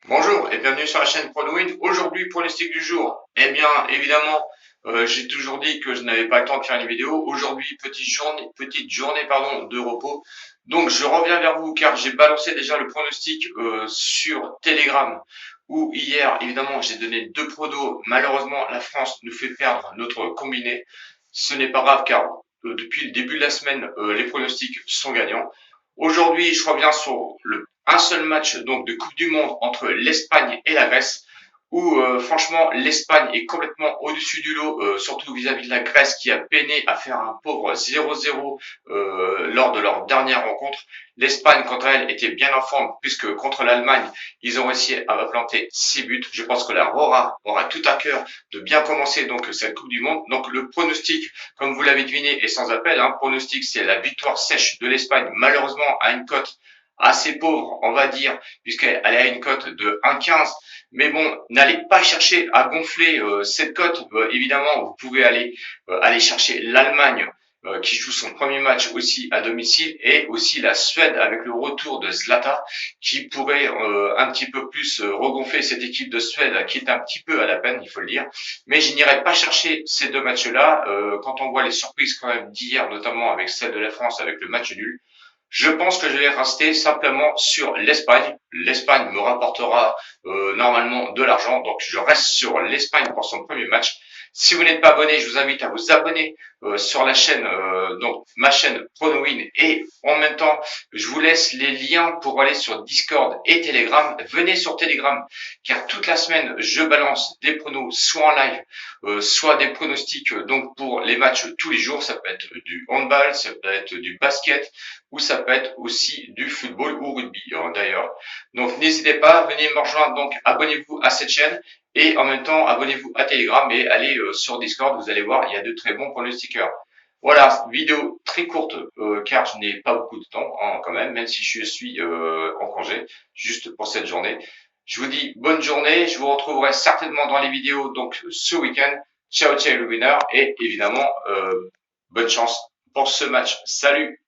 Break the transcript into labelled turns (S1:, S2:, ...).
S1: Bonjour et bienvenue sur la chaîne PronoWin. Aujourd'hui, pronostic du jour. Eh bien, évidemment, j'ai toujours dit que je n'avais pas le temps de faire une vidéo. Aujourd'hui, petite journée, pardon, de repos. Donc, je reviens vers vous car j'ai balancé déjà le pronostic sur Telegram. Où hier, évidemment, j'ai donné deux pronos. Malheureusement, la France nous fait perdre notre combiné. Ce n'est pas grave car depuis le début de la semaine, les pronostics sont gagnants. Aujourd'hui, je reviens sur un seul match donc de Coupe du Monde entre l'Espagne et la Grèce, où franchement l'Espagne est complètement au-dessus du lot, surtout vis-à-vis de la Grèce qui a peiné à faire un pauvre 0-0 lors de leur dernière rencontre. L'Espagne, quant à elle, était bien en forme puisque contre l'Allemagne, ils ont réussi à planter 6 buts. Je pense que la Rora aura tout à cœur de bien commencer donc cette Coupe du Monde. Donc le pronostic, comme vous l'avez deviné, est sans appel. Pronostic, c'est la victoire sèche de l'Espagne, malheureusement à une cote assez pauvre, on va dire, puisqu'elle est à une cote de 1,15. Mais bon, n'allez pas chercher à gonfler cette cote. Évidemment, vous pouvez aller chercher l'Allemagne qui joue son premier match aussi à domicile et aussi la Suède avec le retour de Zlata qui pourrait un petit peu plus regonfler cette équipe de Suède qui est un petit peu à la peine, il faut le dire. Mais je n'irai pas chercher ces deux matchs-là. Quand on voit les surprises quand même d'hier, notamment avec celle de la France avec le match nul, je pense que je vais rester simplement sur l'Espagne. L'Espagne me rapportera normalement de l'argent, donc je reste sur l'Espagne pour son premier match. Si vous n'êtes pas abonné, je vous invite à vous abonner sur la chaîne, donc ma chaîne PronoWin, et en même temps, je vous laisse les liens pour aller sur Discord et Telegram. Venez sur Telegram, car toute la semaine, je balance des pronos, soit en live, soit des pronostics donc pour les matchs tous les jours. Ça peut être du handball, ça peut être du basket, ou ça peut être aussi du football ou rugby d'ailleurs. Donc n'hésitez pas, venez me rejoindre, donc abonnez-vous à cette chaîne et en même temps abonnez-vous à Telegram et allez sur Discord, vous allez voir, il y a de très bons pronostiqueurs. Voilà, vidéo très courte car je n'ai pas beaucoup de temps quand même si je suis en congé, juste pour cette journée. Je vous dis bonne journée, je vous retrouverai certainement dans les vidéos donc ce week-end. Ciao ciao le winner et évidemment bonne chance pour ce match. Salut!